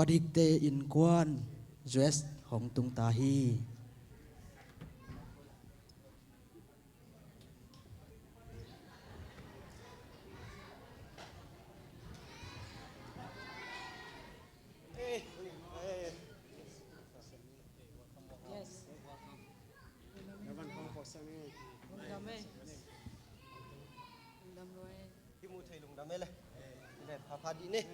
ปดิกเตอินกวนเจสของตุงตาฮีที่มูไทยลงดำไหมเลยนี่พาพาดีนี่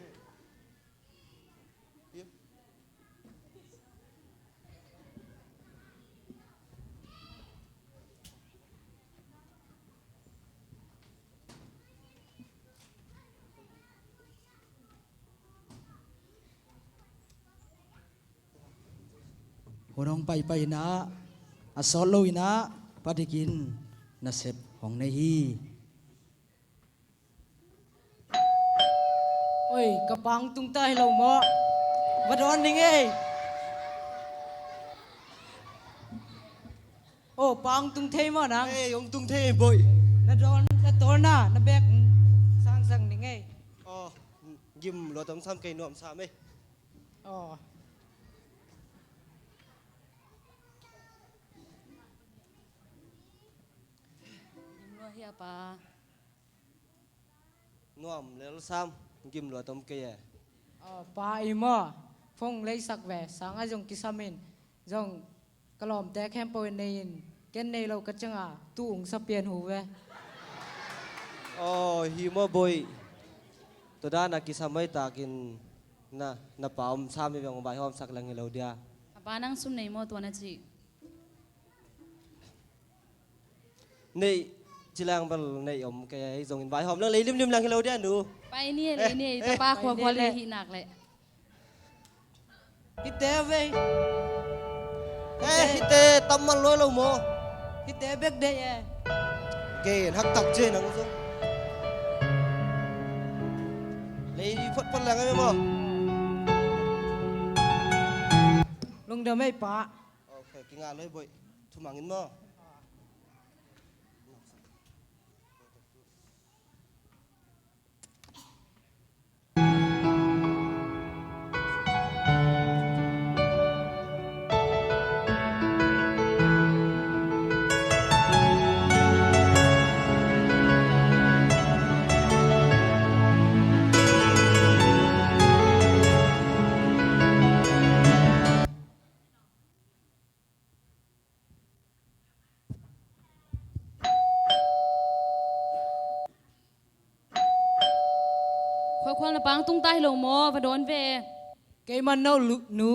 หัวน้องไปนะอสอลลุยนะปดิกินนาเซบของในฮีโอ้ยกระปังตุงใต้เราหมอวัดร้อนนี่ไงโอ้ปังตุงเทมอนัง เอ้ยองตุงเทบ่อยนัดร้อนนัดตัวน่ะนัดแบกสร้างสั่งนี่ไงอ๋อยิ้มรอต้องซ้ำไก่หน่อมซ้ำไหมอ๋อยิ้มรัวเฮียปาหน่อมแล้วซ้ำยิ้มรอต้องไก่อ๋อปาอีหมอฟงเลยสักแหวสังอาจงกิสามินจงกระหล่อมแต่แคมเปญในเกนในเรากระจังอ่ะตู้องสเปียนหูเวอ๋อฮิมบ่อยตัวด้านนักกิสมัยตากินน่ะป่าวซ้ำไม่เป็นของใบหอมสักแรงเราเดียปานั่งซุ่มในมอตัวนั่นจีนี่จิแรงเป็นในอมแกส่งใบหอมเรื่องเลยริมๆแรงเราเดียหนูไปเนี่ยเลยเนี่ยตาป้าขวบเลยหิหนักเลยฮิเตเวเฮ้ฮิเตตั้มมันลอยเราโมฮิเตเบกเดย์เกณฑ์ฮักตักเจนังซุเลยพัดแรงไงไหมโมลงเดิมไม่ปะโอเคกินงานเลยบ่อยทุ่มหมังเงินโมควรละปังตุ้งใต้ลงมอพะโดนเวเกมันเน่าลุหนู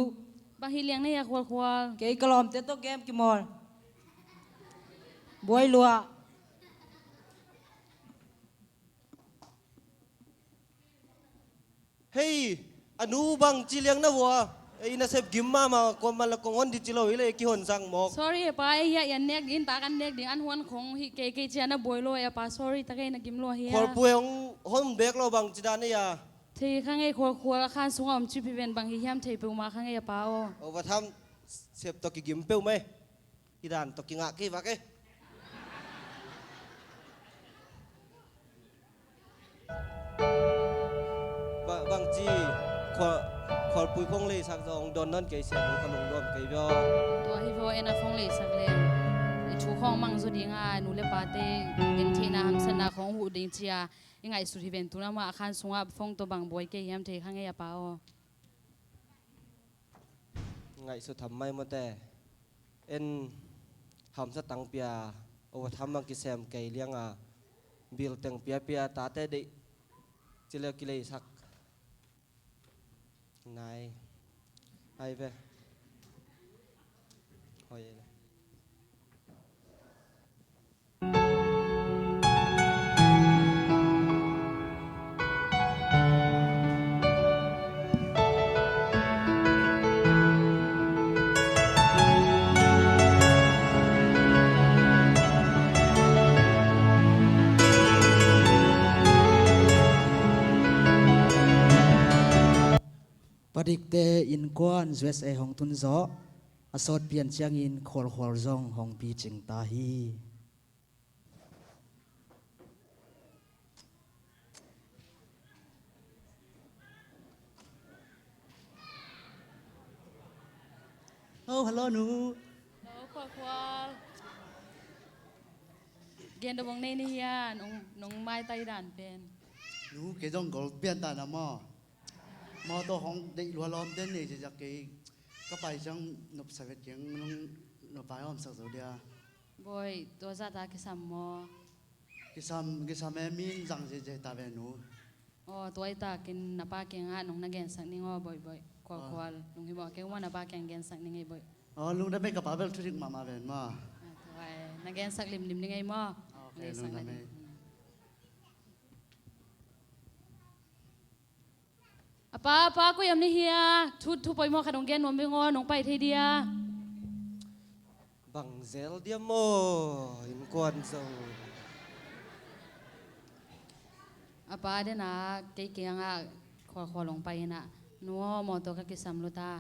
บางทีเลี้ยงเนี่ยควรเกกลอมเตโตเกมกิมอลบวยลัวเฮ้ยอนุบังจิเลียงนะวัวไอ้น่าเสพกิมมาก็มันละกงอนดิจิโลวิเลยกี่หนสั่งหมอก sorry ปาไอ้เฮียยันเน็กดินตากันเน็กดิอันหวนของเกเจนะบวยโลยปา sorry ตะเกนักกิมโลเฮียขอป่วยของห้องเบกเราบังจิดานี่ยาที่ข้างไอ้ควรข้างสูงอ่ะมันชิพิเวนบางทียามที่เปิวมาข้างไอ้ปาโอ้ว่าทำเสพตกิกิมเปิวไหมอีด่านตกิงะกี่วะกี่บางจีขอปุยพงเลยสักจองโดนนั่นเกยเสียงขนมรวมเกยบ่ตัวฮิโวเอ็นฟงเลยสักเลยชูของมังสุดีงาหนูเลปาเตกินเทนาฮัมสนาของหูดิงเชียยังไงสุดที่เป็นตัวนั้นมาข้างสูงอ่ะฟงตัวบางบวยเกยามเทข้างไอ้ปาไงสุดทำไม่มาแต่เอ็นทำสตังเปียโอ้ทำบางกิเซมเกยเลี้ยงอ่ะบิลเต็งเปียตาเตดิจิเลกิเลยสักนายไอ้เว้ยหอยเลยปดิกเตอินกวนเจสของตุนโซอสอดเปลี่ยนเชียงอินขอลขอลซองของปีจิงตาฮี ฮัลโหลหนู แล้วควาเกณฑ์ดวงในนี่เฮียน้องไม้ไต้ด่านเป็น หนูเกจ้องกอลเปลี่ยนตานะมอตัวของเด็กรัวล้อมเด่นนี่จะเกก็ไปจังนบสวีทยังน้องนบไปอ้อมสักตัวเดียว บอยตัวซาตาคิสัมมอ กิสามแม่มีนจังเจตาเวหนู อ๋อตัวไอ้ตากินนับปาเกงอ่ะน้องนักเกณฑ์สักนิ่งอ๋อบ่อยควาลุงที่บอกแกว่านับปาเกงเกณฑ์สักนิ่งไงบ่อย อ๋อลุงได้ไม่กระเป๋าเบลทุริกมาเวนมา ตัวนักเกณฑ์สักริมนิ่งไงมอ โอเคลุงได้ไหม ป้าก็ยังนี่เฮียทุไปมอขนมแกนนมไปงอน้องไปเทเดีย บังเซลเดียโมอินกวนซง ป้าเดนะเกี่ยงอ่ะขอลงไปนะนัวมอตัวก็กิสัมลุตา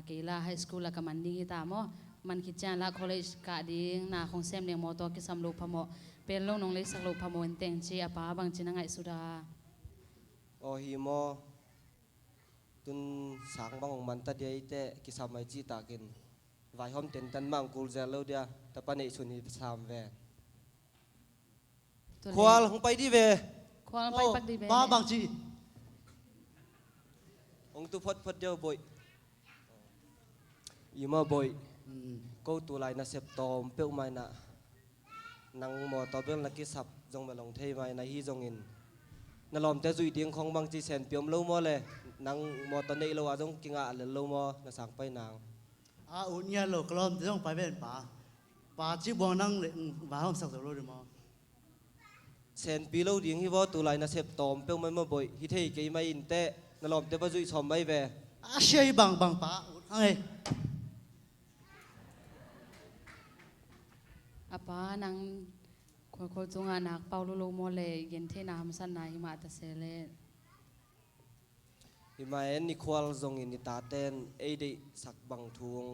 เกล้าไฮสคูลละกับมันดิ้งตามอมันคิดจานละคอลเลจกะดิ้งนาของเซมเลียงมอตัวกิสัมลูกพมอเป็นลูกน้องเล็กสักลูกพมอเต็งชีป้าบางจีนังไงสุดา โอฮิโมตุนสังบังมันตัดเดียเตะกิสามไอจีตากินไว้หอมเต็นตันมังกูเจลเดียแต่ปานในชุนีสามเวควาลงไปดิเว ควาไปปักดีเบ ป้าบางจี องตุพดเดียวบ่อยอีมาบ่อยกูตัวลายน่ะเสพตอมเปี้ยวไม่น่ะนังหมอตอเปี้ยวนักกิสับจงมาลงเทไม่น่ะฮีจงอินนั่นลอมแต่จุยเดียงของบางจีเซนเปียมเล่ามัวเลยนังหมอตอนนี้เราว่าต้องกินอ่ะเลยเล่ามัวน่ะสั่งไปนาง อุ่นเนี่ยโลกล้อมจะต้องไปเป็นป้าจีบวงนั่งเลยบ้าห้องสักตัวรู้ดิมอ เซนปีเราเดียงฮีว่าตัวลายน่ะเสพตอมเปี้ยวไม่มาบ่อยฮีเทยกี่ไม่อินเตะนั่นลอมแต่ว่าจุยชอมไม่เว เชี่ยบางป้าเฮ้ย ป้านางคนจงอานักเป่าลูโมเลเย็นเทน้ำสันนายมาตะเซเล อีมาเอ็นนิควอลจงอินนิตาเตนเอเดสักบังทุง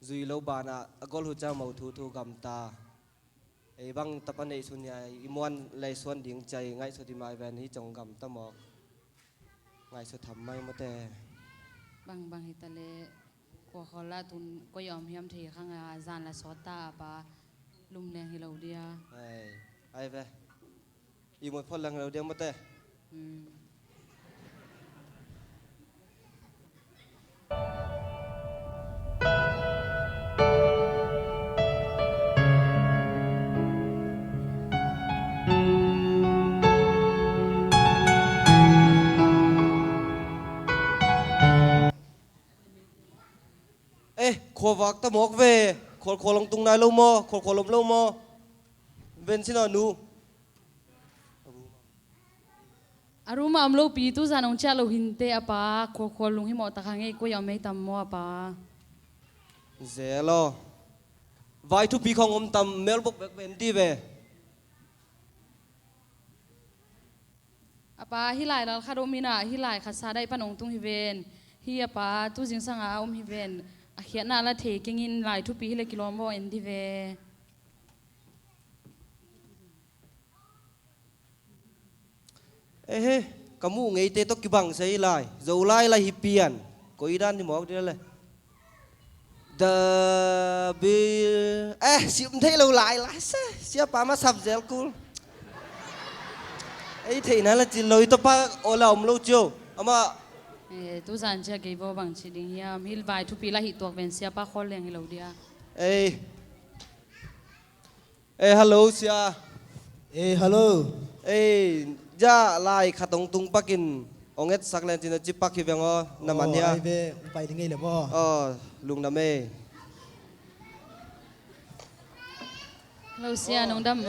จุยโลบานะกอลหูเจ้ามาทูกำตาไอ้บังตะปันไอสุนยาอีมวนเลยส่วนดิ่งใจไงสุดที่มาแวนที่จงกำตะหมอกไงสุดทำไม่มาแต่ บางฮิตาเลกัวคอลาตุนก็ยอมเฮียมเทข้างอาจารย์ละสอตาป้าลุมแรงฮิเราเดีย ไอ้เวอีมวนพ่อลังเราเดียวมาแต่ เอ๊ะขววักตะหมอกเวขอลงตรงนายโลโมขอลมโลโมเวนสินานู อารุมาอมโลปีตุจานองเชลโลหินเตอป้าขอลุงหิมอตะขังเอก็ยอมไม่ตำมัวป้า เซลไว้ทุกปีของอมตำเมลบกเวนดีเว ป้าฮิไลแล้วคาโดมินาฮิไลคาซาได้ปนงตุงฮิเวนฮิยป้าตุจิงสังอาอมฮิเวนเขียนนาละเทกิงินไลทุกปีฮิเลกิโลมโบเอ็นดีเว เอ๊ะกมูไงเตตกิบังใส่ลายโจลายลายฮิเปียนก็อีด้านที่หมอกเดียวเลยเดบิเอ๊ะสิมเทเราลายลายซะเสียป้ามาสับเซลกูไอ้เทนั่นละจินเราอีตป้าโอลาอมโลโจอามา ตุจานเจเก็บบางชิดิงยามฮิลไวทุกปีละฮิตัวเป็นเสียป้าคอลเลียงฮิเราเดีย เอ้ฮัลโหลเสีย ฮัลโหล จ้าลายขัดตรงตุงปักกินองเอ็ดสักแลนจินจิปักคิเวงอ๋อน้ำมันเนี่ย ไปถึงไงเลยพ่อ ลุงน้ำเม เราเสียน้องดำโม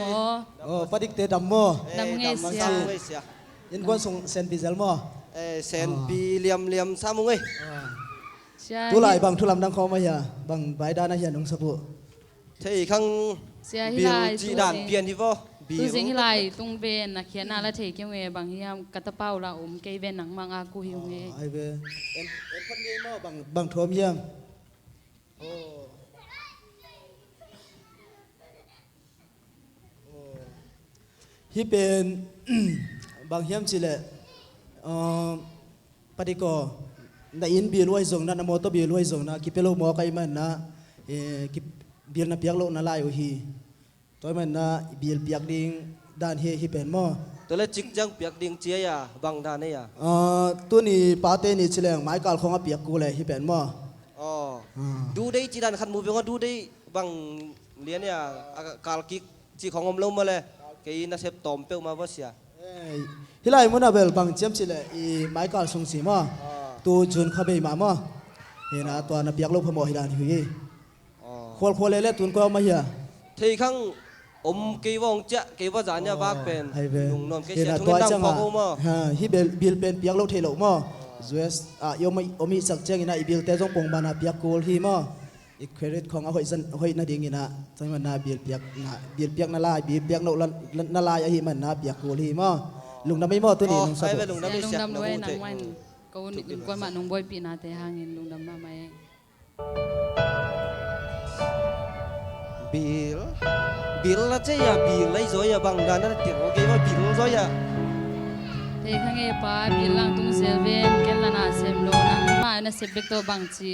ปดิกเตดำโม ดำเงเสีย เสีย ยันกวนส่งเซนปิเซลโม เซนปีเหลี่ยมสามุงเอ้ย เสีย ทุลายบางทุลำดังคอมาเฮียบางใบด้านนะเฮียนงสะพุ เที่ข้าง เสียฮิ บิ ไล ลจีด่านเปลี่ยนที่ว่บิ ตุ ล สิงฮิไลตุงเบนนะเขียนนาละเทเกี่ยวเงบางฮิยามกัตเป้าละอมเกยเวนหนังมังอากูฮิวเง ไอเวเอ็นพันเยมบางทวมเยี่ยมฮิเป็นบางเฮียมสิเลปฏิโก na in bil wai zong na moto bil wai zong na kipelo mo kai man na ki bil na piak lo na lai hi toy man na bil piak ding dan hi pen mo ตัวเล็กจิกจังเปียกดิงเจียยาบังดานเนี่ย ตัวนี้ปาเตนี่เฉลงไม้กาลของเปียกกูเลยฮิเป็นบ่ อ๋อดูได้จีดันขันมูเปียงดูได้บังเลี้ยนเนี่ยกาลกิกจีของอมลงมาเลยแกยินเซปตอมเปียวมาว่าเสีย ฮิไลมุนาเบลบังเจียมเฉลอีไม้กาลทรงสีบ่ตัวจุนเข้าไปมาบ่เห็นนะตัวน่ะเปียกลงพมอฮิดานฮิควรเลยตุนก็มาเฮีย ทีข้างอมกีวงเจ้ากีว่าจานเนี่ยบากเป็นลุงนนท์แกเสียทุนดังพอกูมั้ง ฮิเบลบิลเป็นเปียกลงเทโลบ่US ยมอมีสักเจงอินะอีบิลเตจงปงบานาเปียกกูลฮิบ่อีเครดิตของเอาหอยนาดิงอินะจังมันนาบิลเปียกนาลายบิลเปียกโนนาลายอหิมันนาเปียกกูลฮิบ่ลุงนำไม่บ่ตัวนี้ลุงสับ ลุงดำ ลุงดำด้วยนางวันก็อุ่นกวนมาน้องบอยปีนาแต่ห่างเงินลุงดำมาไหม บิลละเจียบิลไล่ซอยบังดานนั่นเตียงโอเคว่าบิลซอย แต่ข้างเอป้าบิลังตุงเซเว่นแกลนาเซมโลนังมาเนเซเบกโตบังจี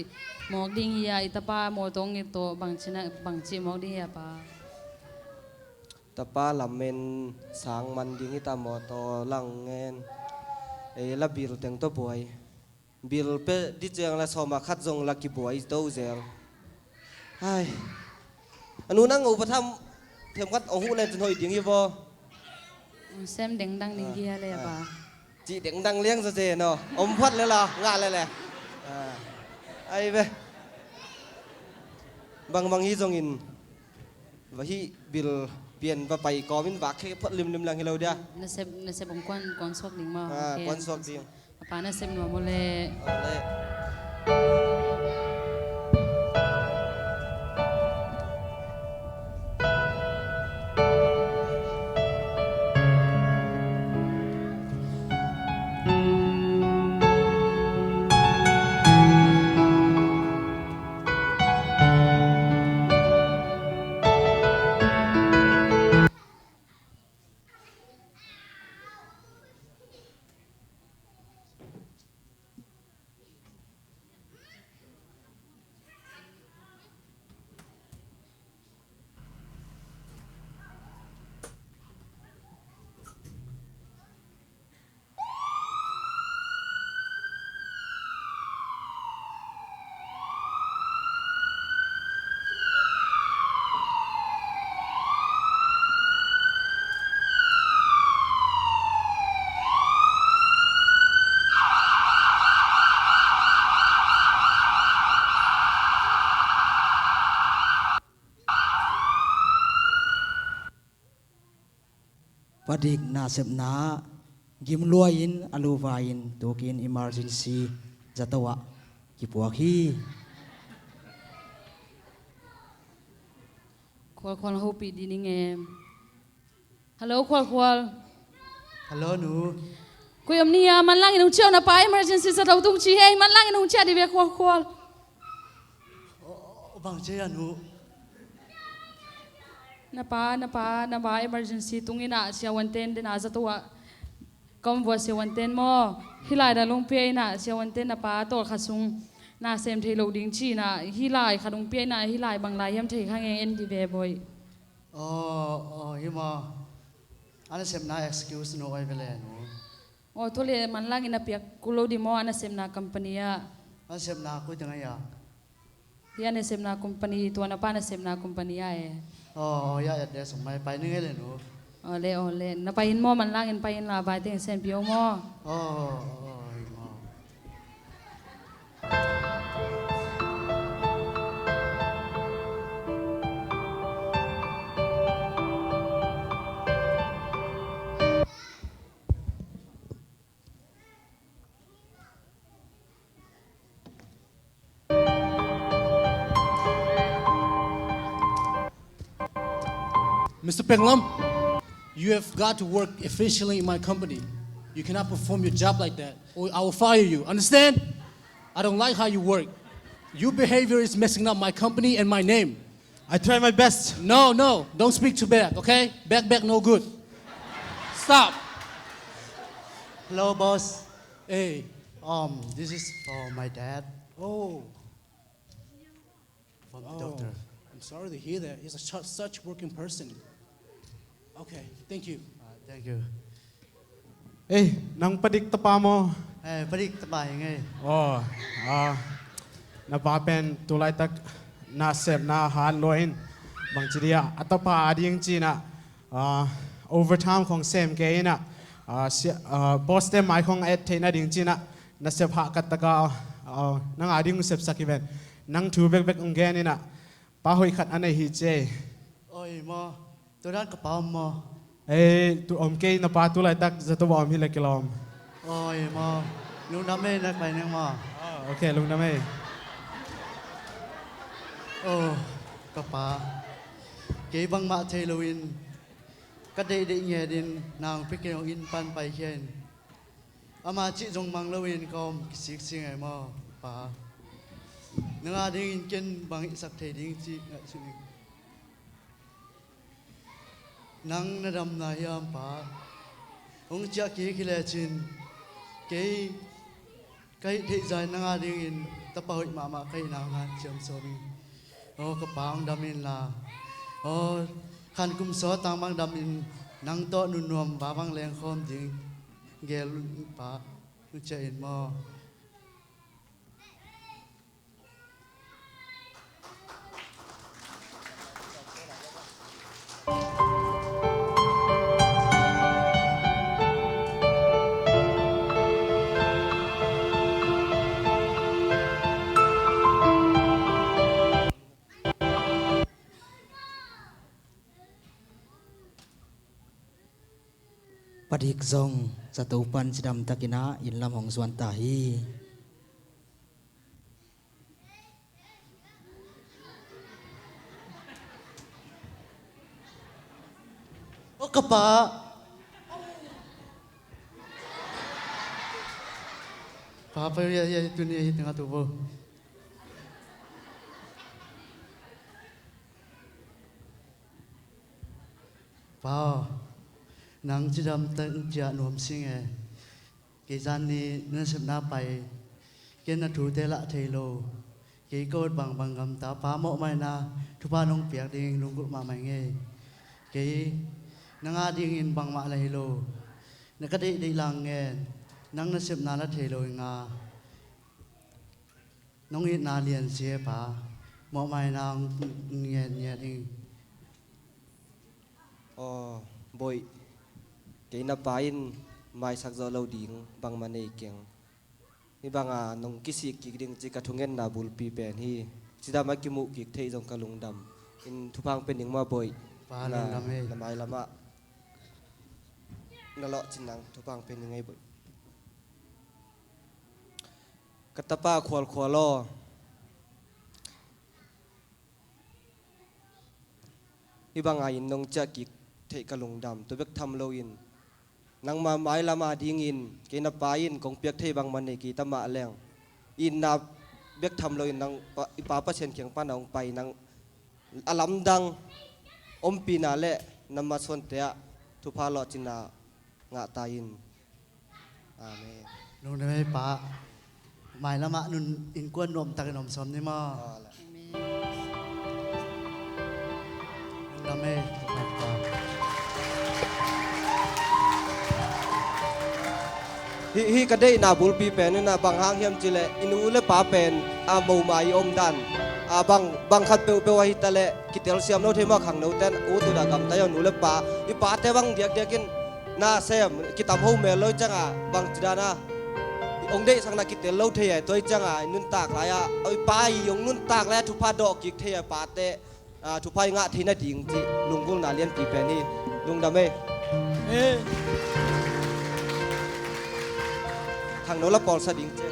หมอกดิ้งเฮียอิตาป้าโมตงอิโตบังจีนะบังจีหมอกดิ้งเฮียป้า แต่ป้าลำเมนสางมันดิ้งตามอตอลังเงินละบิลเตียงตัวบวยบิลเปดิเจียงละสมาคัดจงละกิบวยโตเซลไอ้อนุนั่งอุปธรรมเทียมกัดเอาหูในจนหอยดิ้งยี่บ่ เซมเด้งดังดิ้งเฮียเลยป้า จีเด้งดังเลี้ยงซะเจเนาะอมพัดเลยล่ะงานเลยแหละไอ้เว้บางฮีจงอินว่าฮีบิลเปลี่ยนไปกอมินบักแค่พัดลิมลังให้เราเดีย เนเซบงกวนกวนซอกดิ้งมา ควันสวกจริง ป้าเนเซมหนัวโมเล เลย Padik nasib na gimluain aluvain tokin emergency jatawa kipuaki ควรหูปีดีนี่ไงฮัลโหลควร ฮัลโหลหนู คุยอมนี่มันล่างอินุเชียวนะป้า emergency สะเทาตุ้งชีเฮมันล่างอินุเชียวดิเวควร บางเจียหนู na pa emergency tungina siya wanten din asa tuwa kombo siya wanten mo hilai da lung pia na siya wanten na pa to khasung na sem thei lo ding chi na hilai khadung pia na hilai bang lai yam thei khang en di be boy อ๋อฮิมาอันนั้นเสมนา excuse หนูไว้ไปเลยหนู o to le man lang ina pia kulo di mo ana sem na company ya อันเสมนาคุยยังไงอ่ะ ya ne sem na company to na pa na sem na company ya e อ๋อยาเดี๋ยวส่งไปนึงให้เลยหนู o le na pa in mo man lang in pa in la ba ting sem pio mo อ๋อฮิมา Mr. Penglam, you have got to work efficiently in my company. You cannot perform your job like that, or I will fire you. Understand? I don't like how you work. Your behavior is messing up my company and my name. I try my best. No, don't speak too back, okay? Back, no good. Stop. ฮัลโหลบอส Hey, This is for my dad, Oh, from the oh. doctor. I'm sorry to hear that. He's such working person. Okay, thank you. Thank you. Eh, nang padik tapa mo. Padik tabay ngay. Oh, napapen tulay tak nasep na han loin. Bang chidia atapa ading china. Overtime kong sem kay na. Boss dem ay kong et na ding china. Nasep ha kataka nang ading sep sakiven. Nang tubek bek ungen na. Pahoy kat anay hije. Ôi mo, tôi đang cặp bom mo. Eh, tu om kay napatulay tak sa tuwa om hilakilom. Ôi mo, nung đam mê nag bài nang mo. Okay, lung na may. Cặp ba. Cái băng mạ Halloween. Các đệ đệ nhẹ đến nàng phải kêu in pan bài khen. Ama chị dùng mang Halloween com xích xinh ngày mo. Ba. Nung ading in ken bang isak thầy ding chị ngại suy. Nang nadam na hiam pa ong cha ki khile chin ke kai thei zai nanga ding in tapahoi mama kai nang han cham somi ka pang damin la khan kum so tang bang damin nang to nu nuam ba bang leng khom ding gel pa nu cha in mo Padik zong sa tupan sidam takina in lam hong suan tahi. ka pa pa ya tu ni tengah tu bo pa nang chidam tang cha nuam sing ke jan ni na sep na pai ke na thu te la thei lo ke ko bang bang gam ta pa mo mai na thu pa nong piak ding lung gu ma mai nge ke nang a ding in bang ma lai lo na ka dei dei lang nge nang na sep na la thei lo nga nong i na lian sie pa mo mai nang nge nge ding boy. Kay na pain mai sak zo lo ding bang manei keng. Ni banga nong kisik ki ding chi kathungen na bulpi pen hi. Sida ma ki mu ki thei jong kalung dam. In thupang pen ding ma boy. pa lung dam he Na mai lama. Na lo chinang thupang pen ding ai boy. Katapa khwal khwalo. Ni banga in nong cha ki thei kalung dam to bek tham lo in. Nang ma mai lama ding in ke na pa in kong piak thei bang man nei ki tama leng in na bek tham lo in nang pa pa chen kyang pa nang pai nang alam dang om pi na le nama son te thu pha lo chin na nga ta in amen lung dam he pa mai lama nun in kwan nom tak nom som ni ma lung dam he pa hi ka dei na bul pi pen na bang hang hiam chile inu le pa pen a mo mai om dan a bang khat pe pe wa hi tale kitel siam no thema khang no ten u tu da gam ta yo nu le pa i pa te bang diak diakin na sem kitam ho me lo changa bang chidana ong dei sang na kitel lo the ai toi changa nun tak la ya oi pa yong nun tak la thu pha do ki the pa te thu phai nga thina ding chi lungkul na lian pi pen hi lung da me thằng nó là Paul sa ding che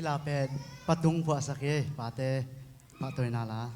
lila ped patung puasa ke pate patoy nala